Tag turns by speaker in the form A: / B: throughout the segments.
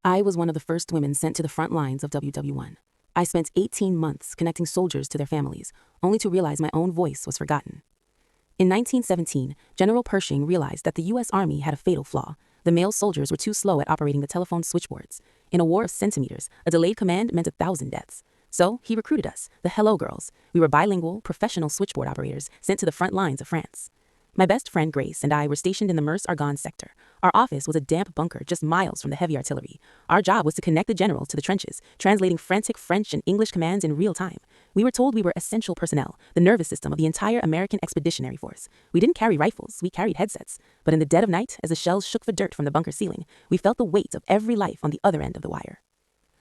A: I was one of the first women sent to the front lines of WW1. I spent 18 months connecting soldiers to their families, only to realize my own voice was forgotten. In 1917, General Pershing realized that the U.S. Army had a fatal flaw. The male soldiers were too slow at operating the telephone switchboards. In a war of centimeters, a delayed command meant 1,000 deaths. So he recruited us, the Hello Girls. We were bilingual, professional switchboard operators sent to the front lines of France. My best friend Grace and I were stationed in the Meuse-Argonne sector. Our office was a damp bunker just miles from the heavy artillery. Our job was to connect the general to the trenches, translating frantic French and English commands in real time. We were told we were essential personnel, the nervous system of the entire American Expeditionary Force. We didn't carry rifles, we carried headsets. But in the dead of night, as the shells shook for dirt from the bunker ceiling, we felt the weight of every life on the other end of the wire.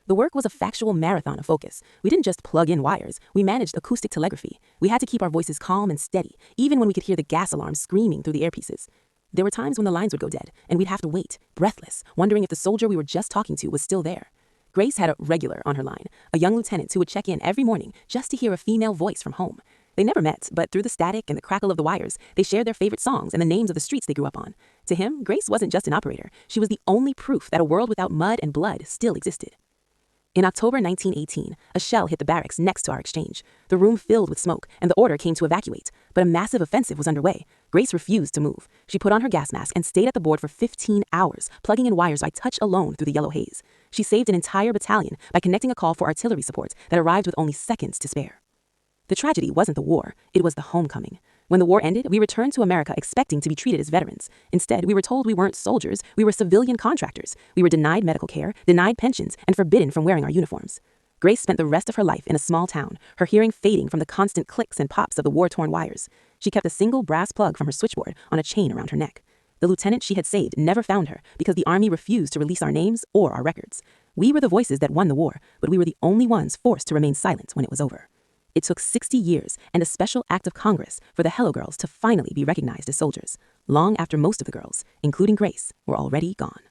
A: The work was a factual marathon of focus. We didn't just plug in wires, we managed acoustic telegraphy. We had to keep our voices calm and steady, even when we could hear the gas alarms screaming through the earpieces. There were times when the lines would go dead, and we'd have to wait, breathless, wondering if the soldier we were just talking to was still there. Grace had a regular on her line, a young lieutenant who would check in every morning just to hear a female voice from home. They never met, but through the static and the crackle of the wires, they shared their favorite songs and the names of the streets they grew up on. To him, Grace wasn't just an operator, she was the only proof that a world without mud and blood still existed. In October 1918, a shell hit the barracks next to our exchange. The room filled with smoke, and the order came to evacuate. But a massive offensive was underway. Grace refused to move. She put on her gas mask and stayed at the board for 15 hours, plugging in wires by touch alone through the yellow haze. She saved an entire battalion by connecting a call for artillery support that arrived with only seconds to spare. The tragedy wasn't the war, it was the homecoming. When the war ended, we returned to America expecting to be treated as veterans. Instead, we were told we weren't soldiers, we were civilian contractors. We were denied medical care, denied pensions, and forbidden from wearing our uniforms. Grace spent the rest of her life in a small town, her hearing fading from the constant clicks and pops of the war-torn wires. She kept a single brass plug from her switchboard on a chain around her neck. The lieutenant she had saved never found her because the Army refused to release our names or our records. We were the voices that won the war, but we were the only ones forced to remain silent when it was over. It took 60 years and a special act of Congress for the Hello Girls to finally be recognized as soldiers, long after most of the girls, including Grace, were already gone.